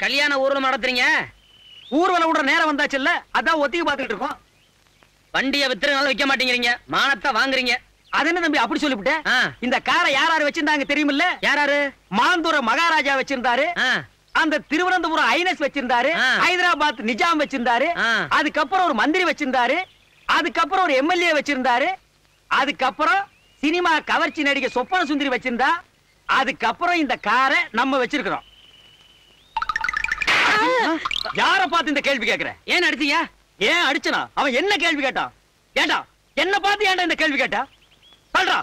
கல்யாண ஊர்வலம் நடத்துறீங்க? ஊர்வலம் விடுற நேரம் வந்தாச்சுல்ல, அதான் ஒத்திக்கு பாத்துக்கிட்டு இருக்கோம். வண்டியை வித்துறதுனால விற்க மாட்டேங்கிறீங்க, மானத்தை வாங்குறீங்க. அது என்ன தம்பி அப்படி சொல்லிவிட்டேன்? இந்த காரை யாராரு வச்சிருந்தாங்க தெரியுமில்ல? யாராரு? மாந்தூர மகாராஜா வச்சிருந்தாரு, அந்த திருவனந்தபுரம் ஐனஸ் வச்சிருந்தாரு, ஹைதராபாத் நிஜாம் வச்சிருந்தாரு, அதுக்கப்புறம் ஒரு மந்திரி வச்சிருந்தாரு, அதுக்கப்புறம் ஒரு எம்எல்ஏ வச்சிருந்தாரு, அதுக்கப்புறம் சினிமா கவர்ச்சி நடிகை சொப்பன சுந்தரி வச்சிருந்தா, அதுக்கப்புறம் இந்த காரை நம்ம வச்சிருக்கிறோம். யார பார்த்து இந்த கேள்வி கேட்கிற? ஏன் அடிச்சீங்க? ஏன் அடிச்சனா? அவன் என்ன கேள்வி கேட்டான்? ஏண்டா என்ன பார்த்து ஏன்டா இந்த கேள்வி கேட்டா? சொல்றா.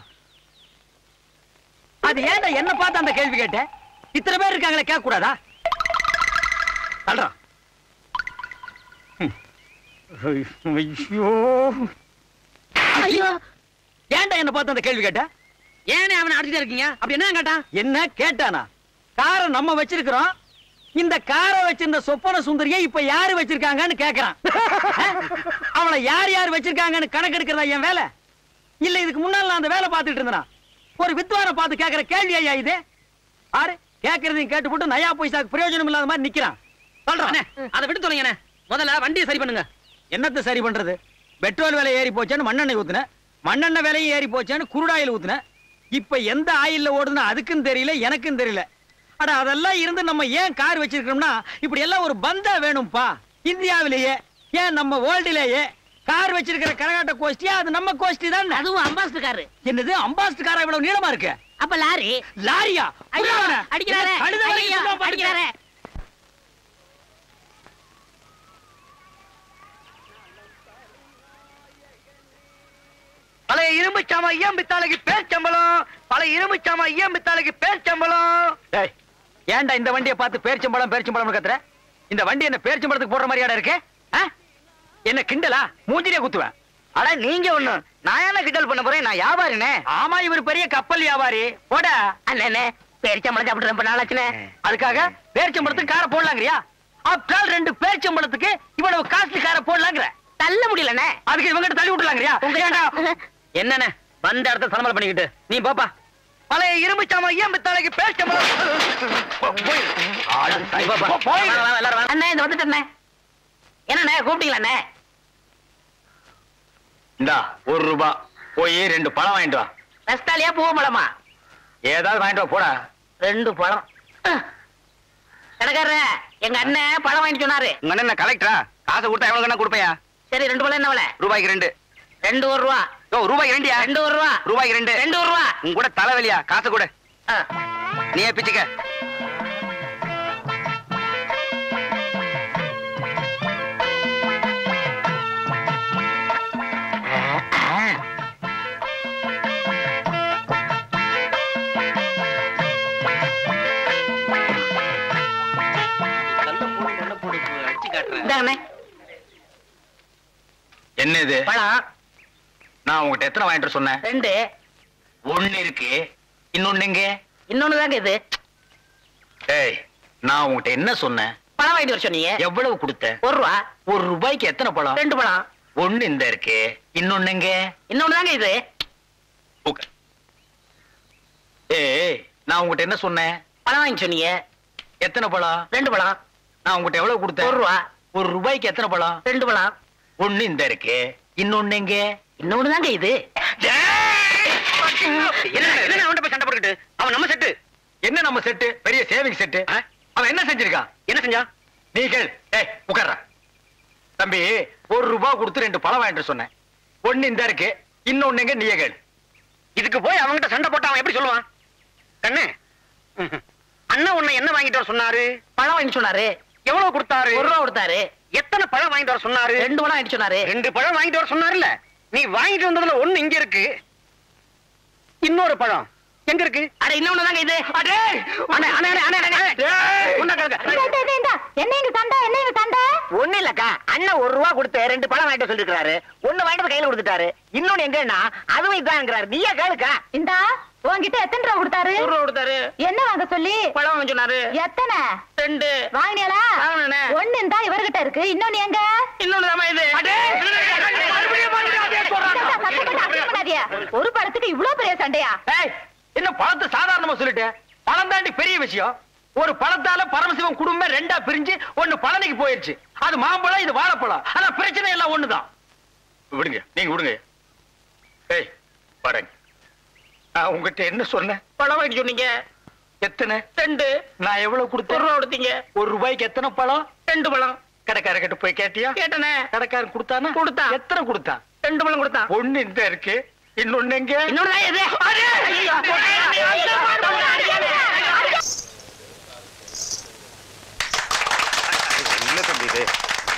அது ஏன்டா என்ன பார்த்து அந்த கேள்வி கேட்ட? இத்தனை பேர் இருக்காங்களே, கேட்க கூடாதா? சொல்றா. ஐயோ ஐயோ, ஏன்டா என்ன பார்த்து அந்த கேள்வி கேட்ட? ஏனே அவனை அடிச்சுட்டே இருக்கீங்க? அப்படி என்ன கேட்டான்? என்ன கேட்டானா? காரை நம்ம வச்சிருக்கிறோம், இந்த காரை வச்சிருந்த சொப்பன சுந்தரியை இப்ப யாரு வச்சிருக்காங்கன்னு கேக்குறான். அவளை யார் யார் வச்சிருக்காங்கன்னு கணக்கு எடுக்கிறதா என் வேலை? இல்ல இதுக்கு முன்னால நான் அந்த வேலை பார்த்துட்டு இருந்தேன். ஒரு வித்வான பார்த்து கேட்கிற கேள்வி ஐயா இது? ஆறு கேட்கறதையும் கேட்டு போட்டு நயா பைசாக்கு பிரயோஜனம் இல்லாத மாதிரி நிக்கிறான். சொல்றான். அதை விட்டு தொலைங்க. முதல்ல வண்டியை சரி பண்ணுங்க. என்னத்தை சரி பண்றது? பெட்ரோல் விலை ஏறி போச்சேன்னு மண்ணெண்ணெய் ஊத்துன, மண்ணெண்ணெய் விலையும் ஏறி போச்சேன்னு குருடாயில் ஊத்துன. இப்ப எந்த ஆயில்ல ஓடுதுன்னு அதுக்கும் தெரியல, எனக்கும் தெரியல. அட அதெல்லாம் இருந்து நம்ம ஏன் கார் வச்சிருக்கோம்னா, இப்படி எல்லாம் ஒரு பந்தா வேணும்பா. இந்தியாவிலேயே ஏன் நம்ம வேர்ல்டிலேயே கார் வச்சிருக்கிற கரகாட்ட கோஷ்டியா அது நம்ம கோஷ்டி தான். அதுவும் அம்பாஸ்டர் காரு. என்னது அம்பாஸ்டர் காரா இவ்வளவு நீளமா இருக்கு? அப்ப லாரி. லாரியா? அடிக்கிறாரே அடிக்கிறாரே. பழைய இரும்பு சாமா ஐயம் பித்தாளைக்கு பேர் சம்பளம், பழைய இரும்பு சாமா ஐயம் பித்தாளைக்கு பேர் சம்பளம். ஏன்டா இந்த வண்டியை பார்த்து பேர்ச்சம்பளம் பேர்ச்சம்பளம் கத்துற? இந்த வண்டி என்ன பேர்ச்சம்பளத்துக்கு போடுற மாதிரியாடா இருக்கு? என்ன கிண்டலா? மூஞ்சிலே குத்துவேன். அட நீங்க ஒண்ணு, நான் என்ன கிண்டல் பண்ண போறேன்? நான் வியாபாரினே. ஆமா, இவர் பெரிய கப்பல் வியாபாரி. போட அண்ணே, பேரிச்சம்பளம் சாப்பிட்டு ரொம்ப நாளாச்சுனே. அதுக்காக பேர்ச்சம்பளத்துக்கு காரை போடலாங்கிறியா? அப்பால் ரெண்டு பேர்ச்சம்பளத்துக்கு இவ்வளவு காஸ்ட்லி காரை போடலாங்கிற? தள்ள முடியலண்ணே. அதுக்கு இவங்கிட்ட தள்ளி விட்டுலாங்கிறியா? என்னண்ணே வந்த இடத்த சலமலை பண்ணிக்கிட்டு நீ பாப்பா. பழைய இரும்பு சாமா ஐயம் பித்தாளைக்கு பேர்ச்சம்பளம். அண்ணே இந்த வந்துட்டே. என்னண்ணே கூப்பிட்டீங்களாண்ணே? இந்தா ₹1 போய் 2 பழம் வாங்கிட்டு வா. ரஸ்தாலியா பூவ பழமா? ஏதாவது வாங்கிட்டு வா போடா. 2 பழம். கடைக்காரரே, எங்க அண்ணன் பழம் வாங்கிட்டு சொன்னாரு. உங்க அண்ணன் கலெக்டரா? காசு கொடுத்தா எவ்வளவு கண்ணா கொடுப்பையா? சரி 2 பழம் என்ன விலை? ரூபாய்க்கு 2. 2 ரூபா. ரூபாய்க்கு 2யா? 2 ரூபா. ரூபாய்க்கு 2. 2 ரூபா. உங்க கூட தலைவலியா? காசு கொடு. நீயே பிச்சுக்க. என்ன இது? பழம். நான் உங்ககிட்ட எத்தனை வாங்கிட்டு சொன்னேன்? 2. 1 இருக்கு, இன்னொன்னு எங்க? இன்னொன்னு தாங்க இது. ஏய், நான் உங்ககிட்ட என்ன சொன்னேன்? பழம் வாங்கிட்டு வர சொன்னீங்க. எவ்வளவு கொடுத்த? 1 ரூபா. ₹1 எத்தனை பழம்? 2 பழம். 1 இந்த இருக்கு, இன்னொன்னு எங்க? இன்னொன்னு தாங்க இது. ஏய், நான் உங்ககிட்ட என்ன சொன்னேன்? பழம் வாங்கி சொன்னீங்க. எத்தனை பழம்? 2 பழம். நான் உங்ககிட்ட எவ்வளவு கொடுத்தேன்? 1 ரூபா. ₹1 எத்தனை பழம்? 2 பழம். 1 இந்த இருக்கு, இன்னொன்னு எங்க? இன்னொன்னு தாங்க இது. என்ன அவன் போய் சண்டை போட்டுக்கிட்டு? அவன் நம்ம செட்டு. என்ன நம்ம செட்டு? பெரிய சேவிங் செட்டு. அவன் என்ன செஞ்சிருக்கான்? என்ன செஞ்சா? நீ கேள். ஏய் உட்கார்றா. தம்பி, ₹1 கொடுத்து 2 பழம் வாங்கிட்டு சொன்னேன். 1 இந்த இருக்கு, இன்னொன்னு எங்க? நீயே கேள். இதுக்கு போய் அவன்கிட்ட சண்டை போட்டு அவன் எப்படி சொல்லுவான்? கண்ணு, அண்ணா உன்னை என்ன வாங்கிட்டு வர சொன்னாரு? பழம் வாங்கிட்டு சொன்னாரு. எவ்வளவு கொடுத்தாரு? 1 ரூபா கொடுத்தாரு. எத்தனை பழம் வாங்கிட்டு வர சொன்னாரு? 2 பழம் வாங்கிட்டு சொன்னாரு. 2 பழம் வாங்கிட்டு வர சொன்னாருல்ல? நீ வாங்கிட்டு வந்ததுல 1 இங்க இருக்கு, இன்னொரு பழம் எங்க இருக்கு? அட இன்னொன்னு தாங்க இது. அடே அண்ணே அண்ணே அண்ணே அண்ணே என்ன இங்க சண்டை? என்ன இங்க சண்டை? ஒண்ணு இல்லக்கா, அண்ணன் 1 ரூபா கொடுத்து 2 பழம் வாங்கிட்டு சொல்லிருக்காரு. 1 வாங்கிட்டு கையில கொடுத்துட்டாரு. இன்னொன்னு எங்கன்னா அதுவும் இதாங்கிறாரு. நீயே கேளுக்கா. இந்தா உன்கிட்ட எத்தனை ரூபா கொடுத்தாரு? 1 ரூபா கொடுத்தாரு. என்ன வாங்க சொல்லி? பழம் வாங்க சொன்னாரு. எத்தனை? 2. வாங்கினியாலா? வாங்கினே. 1 இந்தா இவர்கிட்ட இருக்கு, இன்னொன்னு எங்க? இன்னொன்னு தாமா இது. ஒரு பழத்துக்கு இவ்வளவு பெரிய சண்டையா? என்ன பழத்தை சாதாரணமா சொல்லிட்டு? பழம் தாண்டி பெரிய விஷயம். ஒரு பழத்தால பரமசிவம் குடும்பம் ரெண்டா பிரிஞ்சு ஒண்ணு பழனிக்கு போயிருச்சு. அது மாம்பழம், இது வாழைப்பழம். ஆனா பிரச்சனை எல்லாம் ஒண்ணுதான். விடுங்க, நீங்க விடுங்க. ஏய் பாருங்க, நான் உங்ககிட்ட என்ன சொன்னேன்? பழம் வாங்கி சொன்னீங்க. எத்தனை? 2. நான் எவ்வளவு கொடுத்தேன்? 1 ரூபா கொடுத்தீங்க. 1 ரூபாய்க்கு எத்தனை பழம்? 2 பழம். கடைக்காரர் கிட்ட போய் கேட்டியா? கேட்டனே. கடைக்காரன் கொடுத்தானா? கொடுத்தான். எத்தனை கொடுத்தான்? 2 பழம் கொடுத்தான். ஒண்ணு இந்த இருக்கு, இன்னொன்னு எங்க? இன்னொரு தான் எது? ஐயோ. என்ன தம்பி இது?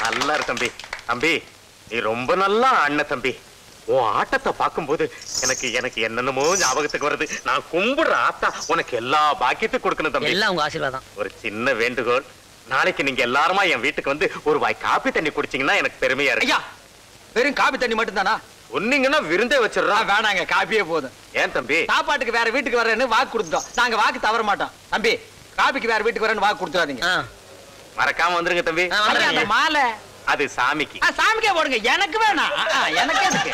நல்லா இருக்கு தம்பி. தம்பி நீ ரொம்ப நல்லா ஆடின தம்பி. உன் ஆட்டத்தை பார்க்கும்போது எனக்கு எனக்கு என்னென்னமோ ஞாபகத்துக்கு வருது. நான் கும்பிடுற ஆத்தா உனக்கு எல்லா பாக்கியத்தையும் கொடுக்கணும் தம்பி. எல்லாம் உங்க ஆசீர்வாதம். ஒரு சின்ன வேண்டுகோள், நாளைக்கு நீங்க எல்லாருமா என் வீட்டுக்கு வந்து ஒரு வாய் காப்பி தண்ணி குடிச்சீங்கன்னா எனக்கு பெருமையா இருக்கு. ஐயா, வெறும் காபி தண்ணி மட்டும் தானா? சொன்னீங்கன்னா விருந்தே வச்சிடறோம். வேணாங்க, காபியே போதும். ஏன் தம்பி? சாப்பாட்டுக்கு வேற வீட்டுக்கு வரேன்னு வாக்கு கொடுத்துட்டோம். நாங்க வாக்கு தவற மாட்டோம். தம்பி, காபிக்கு வேற வீட்டுக்கு வரேன்னு வாக்கு கொடுத்துறாதீங்க. மறக்காம வந்துருங்க தம்பி. அந்த மாலை அது சாமிக்கு. சாமிக்கே போடுங்க, எனக்கு வேணாம். எனக்கு எதுக்கு?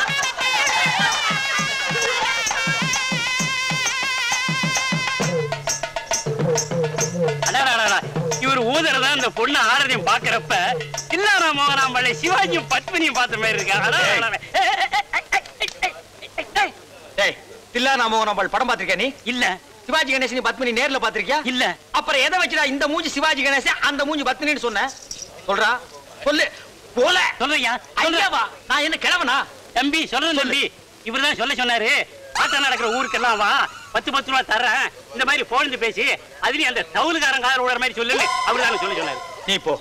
இவர் ஊதறதா இந்த பொண்ணு ஆரதியும் பாக்குறப்ப தில்லானா மோகனாம்பள்ளி சிவாஜியும் பத்மினியும் பார்த்த மாதிரி இருக்கா? தில்லானா மோகனாம்பாள் படம் பாத்திருக்கியா நீ? இல்ல. சிவாஜி கணேசன் பத்மினி நேர்ல பாத்திருக்கியா? இல்ல. அப்புறம் எதை வச்சுடா இந்த மூஞ்சி சிவாஜி கணேசன், அந்த மூஞ்சி பத்மினின்னு சொன்ன? சொல்றா, சொல்லு. போல சொல்றியா? ஐயாவா, நான் என்ன கிழவனா? தம்பி சொல்றது தம்பி, இவர்தான் சொல்ல சொன்னாரு. ஆட்டம் நடக்கிற ஊருக்கெல்லாம் வா, 10 ரூபா தர்றேன், இந்த மாதிரி போன் பேசி அதுலயும் அந்த தவுலுக்காரன் கார விடுற மாதிரி சொல்லு. அவருதான சொல்ல சொன்னாரு. நீ போ.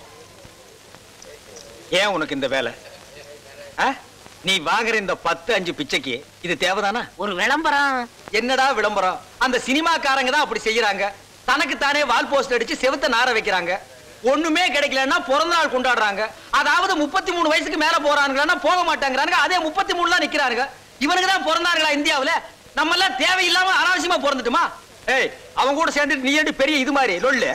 ஏன் உனக்கு இந்த வேலை? நீ வாங்குற இந்த 10-5 பிச்சைக்கு இது தேவைதானா? ஒரு விளம்பரம். என்னடா விளம்பரம்? அந்த சினிமாக்காரங்க தான் அப்படி செய்யறாங்க. தனக்கு தானே வால் போஸ்ட் அடிச்சு செவுத்த நார வைக்கிறாங்க. ஒண்ணுமே கிடைக்கலன்னா பிறந்த நாள் கொண்டாடுறாங்க. அதாவது 33 வயசுக்கு மேல போறானுங்கன்னா போக மாட்டாங்கிறாங்க. அதே 33 நிக்கிறாங்க. இவனுக்கு தான் பிறந்தாங்களா இந்தியாவுல? நம்ம எல்லாம் தேவையில்லாம அனாவசியமா பிறந்துட்டுமா? ஏய், அவங்க கூட சேர்ந்துட்டு நீ ஏடி பெரிய இது மாதிரி லொல்லு.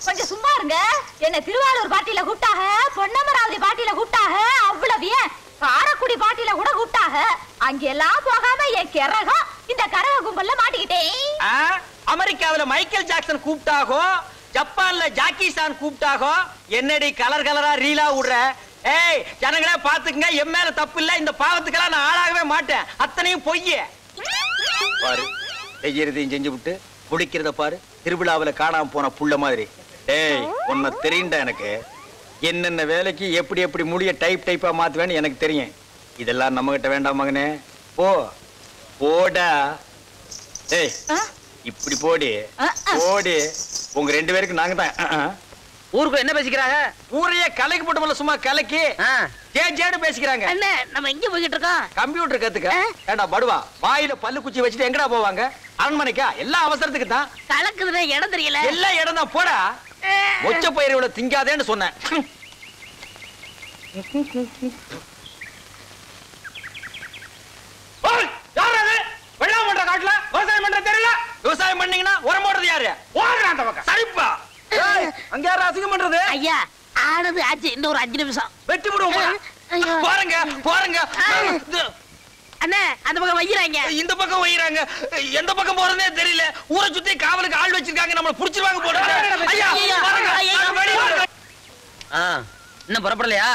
கொஞ்சம் சும்மா இருங்க. என்ன திருவாரூர் பாட்டியில கூப்பிட்டாக, பொன்னமராவதி பாட்டியில கூப்பிட்டாக, அவ்வளவு ஏன் காரக்குடி பாட்டியில கூட கூப்பிட்டாக. அங்கெல்லாம் போகாம என் கிறகம் இந்த கரக கும்பல்ல மாட்டிக்கிட்டேன். அமெரிக்காவில மைக்கேல் ஜாக்சன் கூப்பிட்டாகோ, ஜப்பான்ல ஜாக்கி சான் கூப்பிட்டாகோ, என்னடி கலர் கலரா ரீலா விடுற? ஏய், ஜனங்களே பாத்துக்குங்க, என் மேல தப்பு இல்ல. இந்த பாவத்துக்கெல்லாம் நான் ஆளாகவே மாட்டேன். அத்தனையும் பொய்ய பாரு. செய்யறதையும் செஞ்சு விட்டு குடிக்கிறத பாரு. திருவிழாவில காணாம போன புள்ள மாதிரி. ஏய், உன்னை தெரியுண்டா எனக்கு. என்னென்ன வேலைக்கு எப்படி எப்படி முடிய டைப் டைப்பா மாத்துவேன்னு எனக்கு தெரியும். இதெல்லாம் நம்ம கிட்ட வேண்டாம் மகனே. போ போடா. ஏய், இப்படி போடி போடி. உங்க 2 பேருக்கு நாங்க தான். ஊருக்கு என்ன பேசிக்கிறாங்க? ஊரையே கலைக்கு போட்டு சும்மா கலைக்கு ஜேடு பேசிக்கிறாங்க. என்ன நம்ம எங்க போய்கிட்டு இருக்கோம்? கம்ப்யூட்டர் கத்துக்க. ஏண்டா படுவா, வாயில பல்லு குச்சி வச்சுட்டு எங்கடா போவாங்க? அரண்மனைக்கா? எல்லாம் அவசரத்துக்கு தான். கலக்குதுன்னா இடம் தெரியல. எல்லா இடம் தான். போடா. மொச்ச பயிரை இவ்வளவு திங்காதேன்னு சொன்னேன். வெள்ளாம பண்ற காட்டுல விவசாயம் பண்ற தெரியல. விவசாயம் பண்ணீங்கன்னா உரம் போடுறது யாரு? ஓடுறான் அந்த பக்கம். சரிப்பா. அங்க யாரும் அசிங்கம் பண்றது? ஐயா, ஆனது ஆச்சு. இன்னும் ஒரு 5 நிமிஷம் வெட்டி விடுவோம். பாருங்க பாருங்க. அண்ணே, அந்த பக்கம் வைக்கிறாங்க. இந்த பக்கம் வைக்கிறாங்க. எந்த பக்கம் போறதே தெரியல. ஊரை சுத்தி காவலுக்கு ஆள் வச்சிருக்காங்க. நம்மள புடிச்சிருவாங்க போடுறாங்க. ஐயா பாருங்க. இன்னும் புறப்படலையா?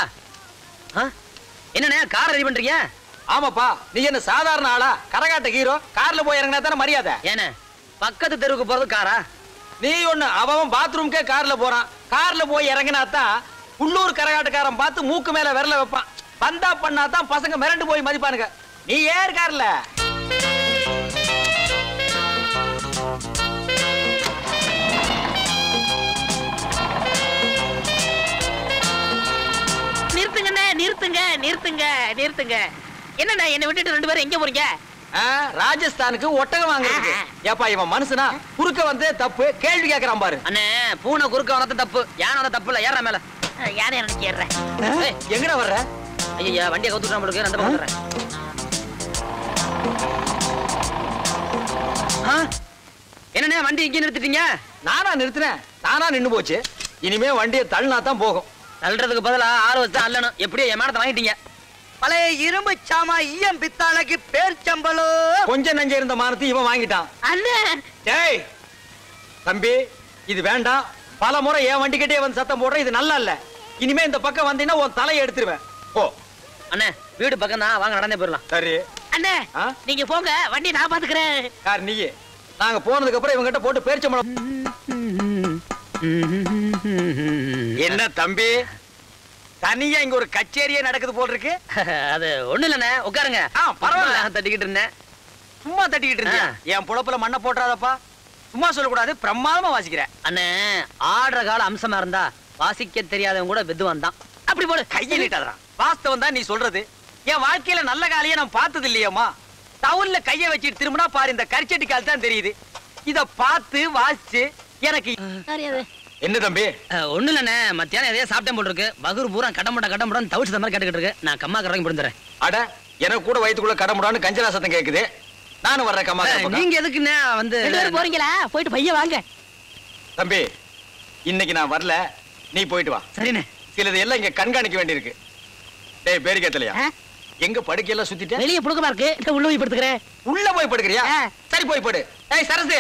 என்னண்ணே கார் ரெடி பண்றீங்க? ஆமாப்பா, நீ என்ன சாதாரண ஆளா? கரகாட்ட ஹீரோ. கார்ல போய் இறங்கினா தானே மரியாதை. ஏண்ணே, பக்கத்து தெருவுக்கு போறது காரா? நீ ஒண்ணு, அவன் பாத்ரூம்க்கே கார்ல போறான். கார்ல போய் இறங்கினா தான் உள்ளூர் கரகாட்டக்காரன் பார்த்து மூக்கு மேல விரல வைப்பான். பந்தா பண்ணா தான் பசங்க மிரண்டு போய் மதிப்பானுங்க. நீ ஏர் கார்ல. நிறுத்துங்கண்ணே, நிறுத்துங்க நிறுத்துங்க நிறுத்துங்க. என்னண்ணா என்ன விட்டுட்டு 2 பேரும் எங்க போறீங்க? ராஜஸ்தானுக்கு ஒட்டகம் வாங்குறதுக்கு. ஏப்பா, இவன் மனுஷனா? குறுக்க வந்து தப்பு கேள்வி கேக்குறான் பாரு. அண்ணே, பூனை குறுக்க வந்தது தப்பு, யானை வந்த தப்பு இல்ல. ஏற மேல. யானை எனக்கு ஏறேன். எங்கடா வர்ற? ஐயா, வண்டியை கவுத்துட்டு நம்மளுக்கு அந்த பக்கம் வந்துடுறேன். என்னண்ணே வண்டி இங்கே நிறுத்திட்டீங்க? நானா நிறுத்தினேன்? தானா நின்னு போச்சு. இனிமே வண்டியை தள்ளினா தான் போகும். தள்ளுறதுக்கு பதிலா 6 வச்சு அல்லணும். எப்படியோ என் மேடத்தை வாங்கிட்டீங்க. பழைய இரும்பு சாமா ஈயம் பித்தாளைக்கு பேர்ச்சம்பளம். கொஞ்சம் நஞ்ச இருந்த மானத்தை இவன் வாங்கிட்டான். அண்ணே, டேய் தம்பி, இது வேண்டாம். பல முறை என் வண்டிக்கிட்டே வந்து சத்தம் போடுற, இது நல்லா இல்ல. இனிமே இந்த பக்கம் வந்தீங்கன்னா உன் தலையை எடுத்துருவேன். போ. அண்ணே வீடு பக்கம் தான், வாங்க நடந்தே போயிடலாம். சரி அண்ணே நீங்க போங்க, வண்டி நான் பாத்துக்கிறேன். யார் நீயே? நாங்க போனதுக்கு அப்புறம் இவங்கிட்ட போட்டு பேரிச்சம்பழம். என்ன தம்பி, தனியா இங்க ஒரு கச்சேரியே நடக்குது போல் இருக்கு. அது ஒண்ணு இல்லண்ணே, உட்காருங்க. பரவாயில்ல. தட்டிக்கிட்டு இருந்தேன். சும்மா தட்டிக்கிட்டு இருந்தியா? என் புலப்புல மண்ணை போட்டுறாதப்பா. சும்மா சொல்லக்கூடாது, பிரமாதமா வாசிக்கிறேன். அண்ணே ஆடுற கால அம்சமா இருந்தா வாசிக்க தெரியாதவங்க கூட வித்துவான் தான். அப்படி போடு. கையில் இட்டாதரா. வாஸ்தவம் தான் நீ சொல்றது. என் வாழ்க்கையில நல்ல காலையே நான் பார்த்தது இல்லையம்மா. டவுன்ல கைய வச்சிட்டு திரும்பினா பாரு, இந்த கரிச்சட்டி கால் தான் தெரியுது. இத பார்த்து வாசிச்சு எனக்கு என்ன தம்பி? ஒண்ணு இல்லண்ணே, மத்தியானம் எதையா சாப்பிட்டேன் போல் இருக்கு. வகுறு பூரா கடமுடன் தவிச்சு மாதிரி கேட்டுக்கிட்டு இருக்கு. நான் கம்மா கறங்க புரிந்துறேன். அட, எனக்கு கூட வயிற்றுக்குள்ள கடமுடான்னு கஞ்சலா சத்தம் கேக்குது. நானும் வர்றேன் கம்மா. நீங்க எதுக்குண்ணே வந்து போறீங்களா? போயிட்டு பைய வாங்க. தம்பி, இன்னைக்கு நான் வரல, நீ போயிட்டு வா. சரிண்ணே. சிலது எல்லாம் இங்க கண்காணிக்க வேண்டியிருக்கு. டேய் பேரிக்கத்தலையா, எங்க படுக்கையெல்லாம் சுத்திட்டேன். வெளியே புடுக்கமா இருக்கு, உள்ள போய் படுத்துக்கிறேன். உள்ள போய் படுக்கிறியா? சரி போய் படு. ஏய் சரசு,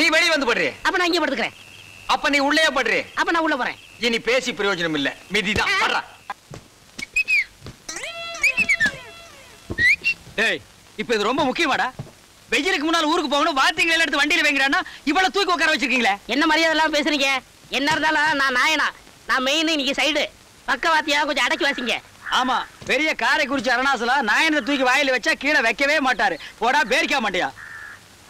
நீ வெளிய வந்து படுறி. அப்ப நான் இங்கே படுத்துக்கிறேன். அப்ப நீ உள்ளே படுறி. அப்ப நான் உள்ள போறேன். இனி பேசி பிரயோஜனம் இல்ல, மிதிதான். வர்றா. டேய், இப்ப இது ரொம்ப முக்கியமாடா. வெயிலுக்கு முன்னால ஊருக்கு போகணும், வாத்திங்களை எடுத்து வண்டியில வைங்கறானா இவ்வளவு தூக்கி உட்கார வச்சிருக்கீங்களே. என்ன மரியாதை எல்லாம் பேசுறீங்க? என்ன இருந்தாலும் நான் நாயனா, நான் மெயின், நீங்க சைடு. பக்கவாத்தியா கொஞ்சம் அடக்கி வாசிங்க. ஆமா, பெரிய காரைக்குறிச்சி அரணாசலா நாயனத்தை தூக்கி வாயில வச்சா கீழே வைக்கவே மாட்டாரு. போடா பேரிக்க மாட்டியா.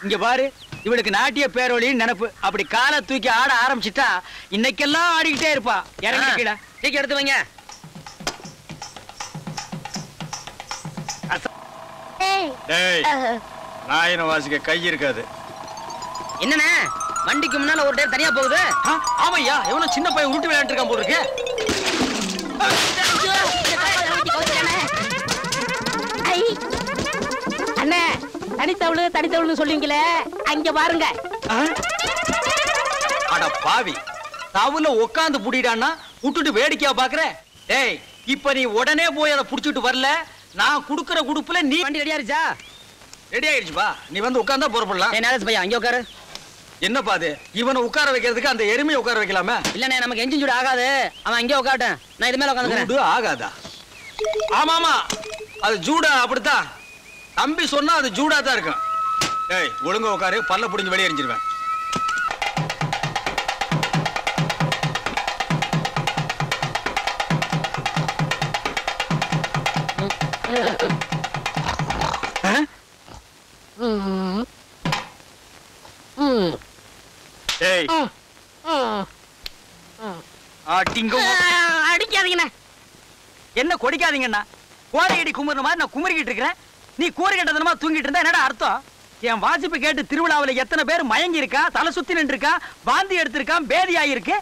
இங்க பாரு, இவளுக்கு நாட்டிய பேரொழின்னு நினைப்பு. அப்படி காலை தூக்கி ஆட ஆரம்பிச்சுட்டா இன்னைக்கெல்லாம் ஆடிக்கிட்டே இருப்பா. இறங்கி கீழே தூக்கி எடுத்து வைங்க. நாயன வாசிக்க கை இருக்காது. என்னண்ணே வண்டிக்கு முன்னால ஒரு டேர் தனியா போகுது? ஆமையா, எவனோ சின்ன பையன் உருட்டு விளையாண்டு இருக்கான் போல இருக்கு. அண்ணே தனித்தவளு சொல்லுவீங்களே, அங்க பாருங்க. அட பாவி, தவுல உட்காந்து புடிடான்னா விட்டுட்டு வேடிக்கையா பாக்குற. டேய், இப்ப நீ உடனே போய் அதை புடிச்சிட்டு வரல, நான் குடுக்கற குடுப்புல நீ வண்டி ரெடி ஆயிருச்சா? ரெடி ஆயிடுச்சுப்பா. நீ வந்து உட்கார்ந்தா புறப்படலாம். நாரேஷ் பையா அங்க உட்காரு. என்னப்பா அது, இவனை உட்கார வைக்கிறதுக்கு அந்த எருமையை உட்கார வைக்கலாமே? இல்லண்ணே, நமக்கு என்ஜின் சூடு ஆகாது. அவன் அங்கே உட்காட்டேன், நான் இது மேல உட்காந்துக்கிறேன். ஆகாதா? ஆமாமா, அது ஜூடா. அப்படித்தான் தம்பி சொன்னா, அது ஜூடா தான் இருக்கும். ஏய் ஒழுங்கா உட்காரு, பல்ல புடிஞ்சு வெளியே எரிஞ்சிருவேன். அடிக்காதீங்கண்ணா. என்ன கொடிக்காதீங்கண்ணா? கோரி அடி குமுற மாதிரி நான் குமுறிக்கிட்டு இருக்கிறேன். நீ கூறு கட்டதனமா தூங்கிட்டு இருந்தா என்னடா அர்த்தம்? என் வாசிப்பு கேட்டு திருவிழாவில் எத்தனை பேர் மயங்கி இருக்கா, தலை சுத்தி நின்று இருக்கா, வாந்தி எடுத்திருக்கான், பேதி ஆயிருக்கு.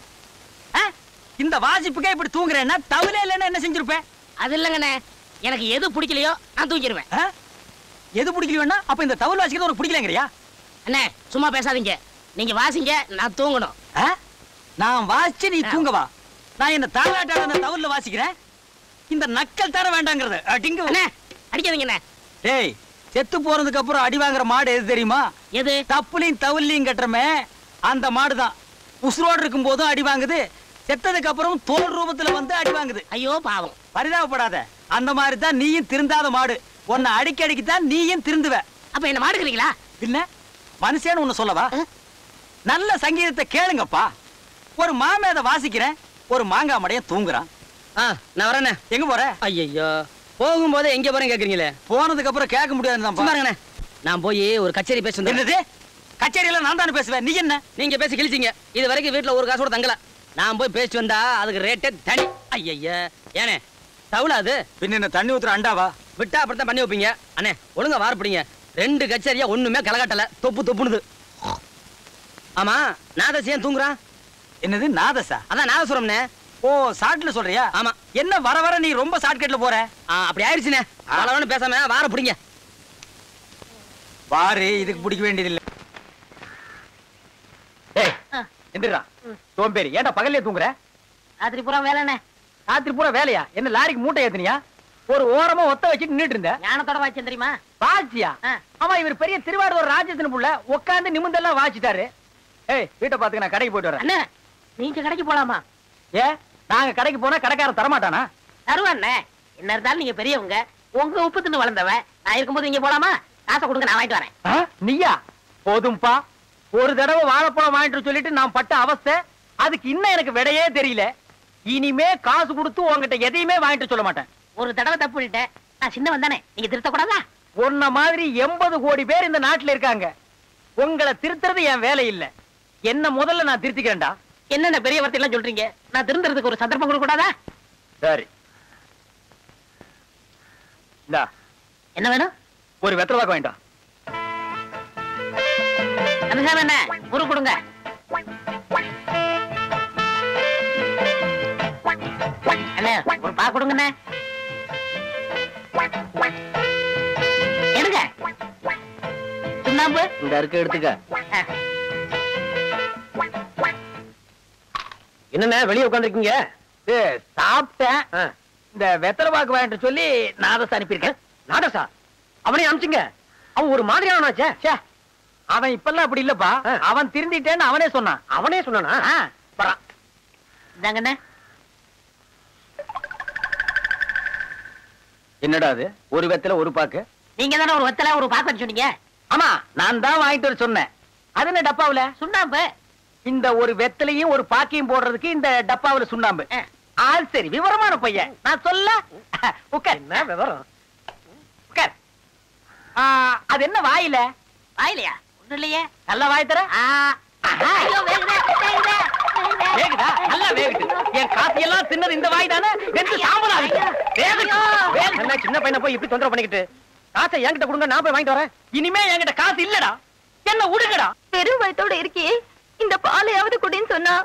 இந்த வாசிப்புக்கே இப்படி தூங்குறேன்னா தவில இல்லைன்னா என்ன செஞ்சிருப்பேன்? அது இல்லைங்கண்ணே, எனக்கு எது பிடிக்கலையோ நான் தூங்கிடுவேன். எது பிடிக்கலையோன்னா அப்ப இந்த தவில் வாசிக்கிறது உனக்கு பிடிக்கலங்கிறியா? அண்ணே சும்மா பேசாதீங்க, நீங்க வாசிங்க, நான் தூங்கணும். நான் வாசிச்சு நீ தூங்கவா? நான் என்ன தாளாட்டாத அந்த தவில வாசிக்கிறேன். இந்த நக்கல் தர வேண்டாங்கிறது. அண்ணே அடிக்காதீங்கண்ணே. டேய், செத்து போறதுக்கு அப்புறம் அடி வாங்குற மாடு எது தெரியுமா? எது? தப்புலையும் தவிலையும் கட்டுறமே அந்த மாடுதான். உசுரோடு இருக்கும் போதும் அடி வாங்குது, செத்ததுக்கு அப்புறம் தோல் ரூபத்துல வந்து அடி வாங்குது. ஐயோ பாவம். பரிதாபப்படாத. அந்த மாதிரி தான் நீயும் திருந்தாத மாடு. உன்னை அடிக்கடிக்கு தான் நீயும் திருந்துவ. அப்ப என்ன மாடுக்கிறீங்களா? இல்ல, மனுஷன்னு ஒண்ணு சொல்லவா? நல்ல சங்கீதத்தை கேளுங்கப்பா. ஒரு மாமேத வாசிக்கிறேன், ஒரு மாங்காய் மடையன் தூங்குறான். நான் வரேண்ணே. எங்க போற? ஐயோ, போகும்போது எங்க போறேன் கேக்குறீங்களே. போனதுக்கு அப்புறம் கேட்க முடியாது. பாருங்கண்ணே, நான் போய் ஒரு கச்சேரி பேச வந்தேன். என்னது கச்சேரியில? நான் தானே பேசுவேன், நீ என்ன? நீங்க பேசி கிழிச்சிங்க. இது வரைக்கும் வீட்டுல ஒரு காசோட தங்கல. நான் போய் பேசிட்டு வந்தா அதுக்கு ரேட்டே தனி. ஐயா ஏனே தவுல அது பின்ன என்ன தண்ணி ஊத்துற அண்டாவா? விட்டா அப்படித்தான் பண்ணி வைப்பீங்க. அண்ணே ஒழுங்கா வாரப்பிடிங்க. 2 கச்சேரியா ஒண்ணுமே கலகட்டல, தொப்பு தொப்புனுது. ஆமா, நாதஸ் ஏன் தூங்குறான்? என்னது நாதஸா? அதான் நாதசுரம்னே. ஓ, ஷார்ட்ல சொல்றியா? ஆமா. என்ன வர வர நீ ரொம்ப ஷார்ட்கட்ல போற? அப்படி ஆயிடுச்சுனே. அளவன்னு பேசாம வார பிடிங்க. வாரு, இதுக்கு பிடிக்க வேண்டியது இல்ல. ஏய் எந்திரா. சோம்பேறி, ஏன்டா பகல்லே தூங்குற? ராத்திரி பூரா வேலைண்ணே. ராத்திரி பூரா வேலையா? என்ன லாரிக்கு மூட்டை ஏத்துனியா? ஒரு ஓரமா ஒத்த வச்சுட்டு நின்னுட்டு இருந்த. ஞானத்தோட வாய்ச்சேன் தெரியுமா? வாச்சியா? ஆமா, இவர் பெரிய திருவாரூர் ராஜேந்திரன் புள்ள உட்கார்ந்து நிமிந்தெல்லாம் வாச்சிட்டாரு. ஏய் வீட்டை பாத்துக்க, நான் கடைக்கு போயிட்டு வரேன். அண்ணே நீங்க கடைக்கு போலாமா? ஏ நாங்க கடைக்கு போனா கடைக்காரன் தரமாட்டானா? தருவாண்ணே. என்ன இருந்தாலும் நீங்க பெரியவங்க, உங்க உப்பு தின்னு வளர்ந்தவன். நான் இருக்கும்போது இங்க போலாமா? காசை கொடுங்க, நான் வாங்கிட்டு வரேன். நீயா? போதும்பா. ஒரு தடவை வாழைப்பழம் வாங்கிட்டு சொல்லிட்டு நான் பட்ட அவஸ்தை, அதுக்கு இன்னும் எனக்கு விடையே தெரியல. இனிமே காசு கொடுத்து உங்ககிட்ட எதையுமே வாங்கிட்டு சொல்ல மாட்டேன். ஒரு தடவை தப்பு பண்ணிட்டேன், நான் சின்னவன் தானே, நீங்க திருத்த கூடாதா? உன்ன மாதிரி 80 கோடி பேர் இந்த நாட்டுல இருக்காங்க. உங்களை திருத்துறது என் வேலை இல்ல. என்ன முதல்ல நான் திருத்திக்கிறேன்டா. என்னென்ன பெரிய வார்த்தை எல்லாம் சொல்றீங்க? நான் திருந்துறதுக்கு ஒரு சந்தர்ப்பம் கொடுக்க கூடாதா? சரி, இந்தா என்ன வேணும்? ஒரு வெத்தலை பாக்கு வாங்கிட்டா. கந்தசாமி என்ன ஒரு கொடுங்க. அண்ணே ஒரு பா கொடுங்கண்ணே. எடுங்க. சுண்ணாம்பு இந்த அறுக்க எடுத்துக்க. என்னண்ணே வெளியே உட்காந்துருக்கீங்க? சாப்பிட்டேன். இந்த வெத்தலை பாக்கு வாங்கிட்டு சொல்லி நாதஸ் அனுப்பியிருக்கேன். நாடசா அவனே அனுப்பிச்சுங்க. அவன் ஒரு மாதிரியானாச்சே. ச்சே, அவன் இப்பெல்லாம் அப்படி இல்லப்பா. அவன் திருந்திட்டேன்னு அவனே சொன்னான். அவனே சொன்னானா? பரான். இந்தாங்கண்ணே. என்னடா அது? ஒரு வெத்தலை ஒரு பாக்கு. நீங்க தானே ஒரு வெத்தலை ஒரு பாக்கு சொன்னீங்க. ஆமா, நான் தான் வாங்கிட்டு வர சொன்னேன். அது என்ன டப்பாவுல? சுண்ணாம்பு. இந்த ஒரு வெத்தலையும் ஒரு பாக்கையும் போடுறதுக்கு இந்த டப்பாவுல சுண்ணாம்பு. சரி, விவரமான பையன். நான் சொல்ல உட்கார். என்ன விவரம்? உட்கார். அது என்ன வாயில? வாயிலையா? ஒண்ணும் இல்லையே. நல்லா வாய் தர. ஐயோ, வேகுதே, வேகுதே, வேகுதே. வேகுதா? நல்லா வேகுது. என் காசு எல்லாம் தின்னது இந்த வாய் தானே. வெந்து சாம்பல் ஆகுது. என்ன சின்ன பையனை போய் இப்படி தொந்தரவு பண்ணிக்கிட்டு? காசை என்கிட்ட கொடுங்க, நான் போய் வாங்கிட்டு வரேன். இனிமே என்கிட்ட காசு இல்லடா. என்ன உடுங்கடா. பெரும் வயத்தோட இருக்கியே, இந்த பாலையாவது குடின்னு சொன்னா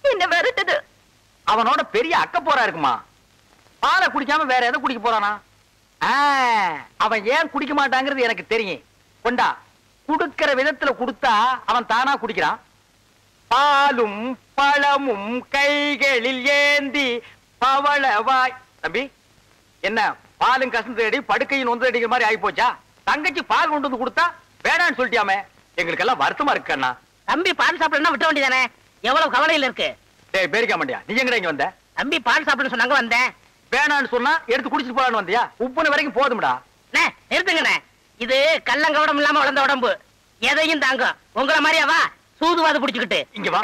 என்ன விரட்டுது. அவனோட பெரிய அக்க போரா இருக்குமா? பாலை குடிக்காம வேற எதை குடிக்க போறானா? அவன் ஏன் குடிக்க மாட்டாங்கிறது எனக்கு தெரியும். கொண்டா, குடுக்கிற விதத்துல குடுத்தா அவன் தானா குடிக்கிறான். பாலும் பழமும் கைகளில் ஏந்தி பவளவாய். தம்பி, என்ன பாலும் கசந்து அடி படுக்கையின் ஒன்று அடிக்கிற மாதிரி ஆகி போச்சா? தங்கச்சி பால் கொண்டு வந்து கொடுத்தா வேணான்னு சொல்லிட்டியாமே. எங்களுக்கு எல்லாம் வருத்தமா இருக்கு அண்ணா. தம்பி பால் சாப்பிடணும் விட்ட வேண்டியதானே? எவ்வளவு கவலையில இருக்கு. டேய் பேரிக்க மாட்டியா? நீ எங்கடா இங்க வந்த? தம்பி பால் சாப்பிடணும்னு சொன்னாங்க, வந்தேன். வேணான்னு சொன்னா எடுத்து குடிச்சிட்டு போலான்னு வந்தியா? உப்புன வரைக்கும் போதும்டா. நிறுத்துங்கண்ணே. இது கள்ளங்கவடம் இல்லாம வளர்ந்த உடம்பு, எதையும் தாங்கும். உங்களை மாதிரியாவா சூதுவாது புடிச்சுக்கிட்டு இங்க வா.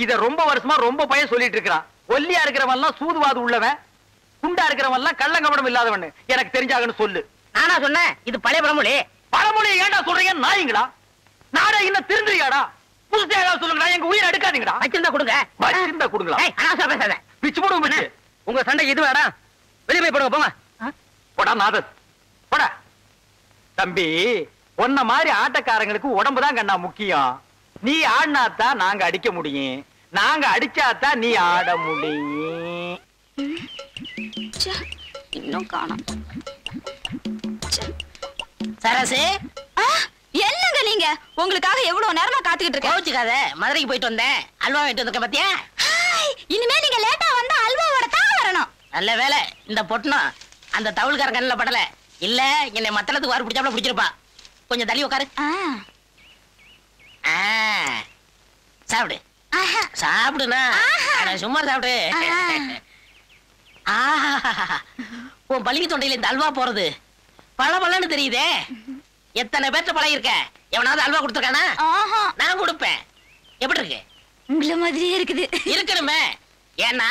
இத ரொம்ப வருஷமா ரொம்ப பையன் சொல்லிட்டு இருக்கிறான். ஒல்லியா இருக்கிறவன் எல்லாம் சூதுவாது உள்ளவன், குண்டா இருக்கிறவன் எல்லாம் கள்ளங்கவடம் இல்லாதவன். எனக்கு தெரிஞ்சாகன்னு சொல்லு. நானா சொன்னேன்? இது பழைய பழமொழி. பழமொழி ஏன்டா சொல்றீங்க? நாயீங்களா? நாடா இன்னும் திருந்துறியாடா? புதுசா ஏதாவது சொல்லுங்கடா. எங்க உயிரை எடுக்காதீங்கடா. வச்சிருந்தா கொடுங்க. வச்சிருந்தா கொடுங்களா? அனாவசியம் பேசாத. பிச்சு போடுவோம் பிச்சு. உங்க சண்டைக்கு இது வேடா. வெளியே போய் போடுங்க, போங்க. போடா நாதஸ், போடா. தம்பி, உன்ன மாதிரி ஆட்டக்காரங்களுக்கு உடம்பு தான் கண்ணா முக்கியம். நீ ஆடினாத்தான் நாங்க அடிக்க முடியும், நாங்க அடிச்சாத்தான் நீ ஆட முடியும். இன்னும் காணோம். சரசு, என்னங்க நீங்க? உங்களுக்காக எவ்வளவு நேரமா காத்துக்கிட்டு இருக்கேன். கோச்சுக்காத. மதுரைக்கு போயிட்டு வந்தேன், அல்வா வாங்கிட்டு வந்திருக்க பாத்தியா? இனிமே நீங்க லேட்டா வந்தா அல்வாவோட தான் வரணும். நல்ல வேலை இந்த பொட்டணும் அந்த தவுள்காரன் கண்ணுல படல. இல்ல என்னை மத்தளத்துக்கு வாரு பிடிச்சாப்ல பிடிச்சிருப்பா. கொஞ்சம் தள்ளி உட்காரு. சாப்பிடு சாப்பிடுனா. சும்மா சாப்பிடு. உன் பள்ளிக்கு தொண்டையில இந்த அல்வா போறது பல பலன்னு தெரியுதே. எத்தனை பேர்த்த பழகி இருக்க? எவனாவது அல்வா கொடுத்துருக்கானா? நான் கொடுப்பேன். எப்படி இருக்கு? உங்கள மாதிரியே இருக்குது. இருக்கணுமே, ஏன்னா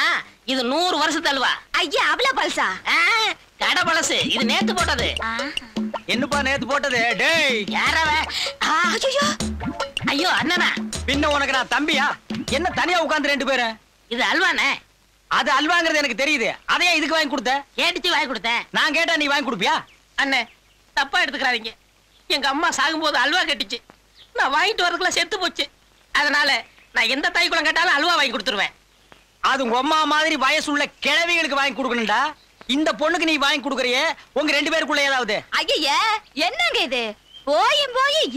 இது 100 வருஷத்து அல்வா. ஐயா அவள பல்சா? கடை பழசு. இது நேத்து போட்டது. என்னப்பா நேத்து போட்டது? டேய் யாரவ? ஐயோ அண்ணனா. பின்ன உனக்கு நான் தம்பியா? என்ன தனியா உட்கார்ந்து 2 பேரும்? இது அல்வானே. அது அல்வாங்கிறது எனக்கு தெரியுது. அதையே இதுக்கு வாங்கி கொடுத்த? கேட்டுச்சு வாங்கி கொடுத்தேன். நான் கேட்டா நீ வாங்கி கொடுப்பியா? அண்ணே தப்பா எடுத்துக்கிறாதீங்க. எங்க அம்மா சாகும்போது அல்வா கட்டிச்சு. நான் வாங்கிட்டு வரதுக்குள்ள செத்து போச்சு. அதனால நான் எந்த தாய் குளம் கேட்டாலும் அல்வா வாங்கி கொடுத்துருவேன். அது உங்க அம்மா மாதிரி வயசுள்ள கிழவிகளுக்கு வாங்கி கொடுக்கணும்டா. இந்த பொண்ணுக்கு நீ வாங்கி கொடுக்கறியே, உங்க 2 பேருக்குள்ள ஏதாவது? ஐயா என்னங்க இது? போய்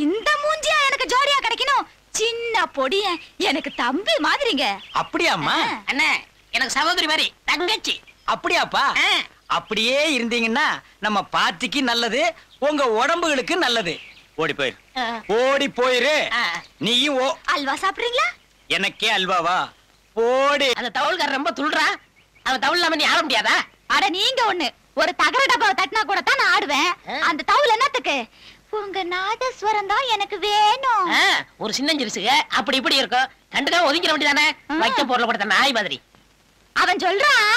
இந்த மூஞ்சியா எனக்கு ஜோடியா கிடைக்கணும்? சின்ன பொடிய எனக்கு தம்பி மாதிரிங்க. அப்படியாம்மா? அண்ணே எனக்கு சகோதரி மாதிரி தங்கச்சி. அப்படியாப்பா? அப்படியே இருந்தீங்கன்னா நம்ம பார்ட்டிக்கு நல்லது, உங்க உடம்புகளுக்கு நல்லது. ஓடி போயிரு ஓடி போயிரு நீயும் அல்வா சாப்பிடுறீங்களா? எனக்கே அல்வாவா போடி. அந்த தவுள்காரன் ரொம்ப துள்றா. அவன் தவுள் இல்லாம நீ ஆட முடியாதா? அட நீங்க ஒண்ணு, ஒரு தகர டப்பாவை தட்டினா கூட தான் நான் ஆடுவேன். அந்த தவுள் என்னத்துக்கு? உங்க நாதஸ்வரம் தான் எனக்கு வேணும். ஒரு சின்னஞ்சிருசுக அப்படி இப்படி இருக்கும், கண்டுக்காம ஒதுங்கிட வேண்டியதானே? வைக்க பொருளை கொடுத்த நாய் மாதிரி. அவன் சொல்றான்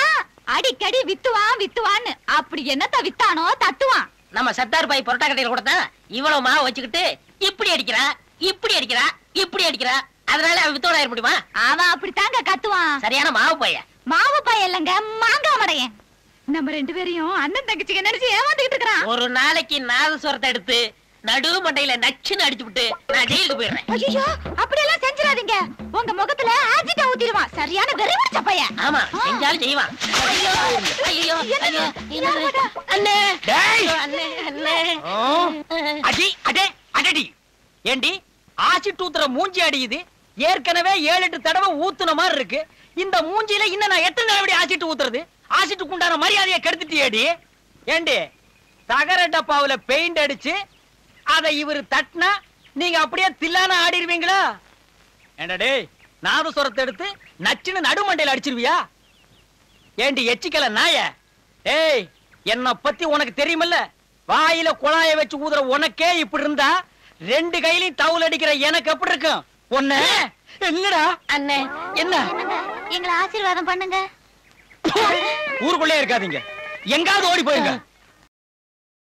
அடிக்கடி வித்துவான்னு. அப்படி என்னத்த வித்தானோ தட்டுவான். நம்ம சத்தார் பாய் பொரோட்டா கடையில கொடுத்தா இவ்வளவு மாவு வச்சுக்கிட்டு இப்படி அடிக்கிறா இப்படி அடிக்கிறா இப்படி அடிக்கிறா. அதனால அவன் வித்தோட ஆயிட முடியுமா? அவன் அப்படித்தாங்க கத்துவான். சரியான மாவு பைய. மாவு பையன் இல்லங்க, மாங்காய் மடையன். நம்ம ரெண்டு பேரையும் அண்ணன் தங்கச்சிக்கு நினைச்சு ஏமாந்துகிட்டு இருக்கிறான். ஒரு நாளைக்கு நாதஸ்வரத்தை எடுத்து நடு மண்டையில நச்சுன்னு அடிச்சு விட்டு நான் ஜெயிலுக்கு போயிடுறேன். ஐயோ அப்படி எல்லாம் செஞ்சிடாதீங்க. உங்க முகத்துல ஆஜிட்ட ஊத்திடுவான். சரியான வெறி பிடிச்ச பையன். ஆமா, செஞ்சாலும் செய்வான். ஐயோ ஐயோ ஐயோ அண்ணே டேய் அண்ணே அண்ணே. அடி அடே அடடி. ஏண்டி ஆசிட் ஊத்துற மூஞ்சி அடியுது? ஏற்கனவே 7-8 தடவை ஊத்துன மாதிரி இருக்கு. இந்த மூஞ்சில இன்னும் நான் எத்தனை தடவை ஆசிட் ஊத்துறது? ஆசிட்டுக்கு உண்டான மரியாதையை கெடுத்துட்டியேடி. ஏண்டி தகர டப்பாவுல பெயிண்ட் அடிச்சு அதை இவரு தட்டினா நீங்க அப்படியே தில்லான ஆடிடுவீங்களா? ஏண்டா டேய், நாதஸ்வரத்தை எடுத்து நச்சுன்னு நடுமண்டையில அடிச்சிருவியா? ஏண்டி எச்சிக்கல நாய? ஏய், என்ன பத்தி உனக்கு தெரியுமில்ல? வாயில குழாய வச்சு ஊதுற உனக்கே இப்படி இருந்தா 2 கையிலையும் தவுல் அடிக்கிற எனக்கு எப்படி இருக்கும்? ஒண்ணு என்னடா அண்ணே. என்ன? எங்களை ஆசீர்வாதம் பண்ணுங்க. ஊருக்குள்ளே இருக்காதீங்க, எங்காவது ஓடி போயிருங்க.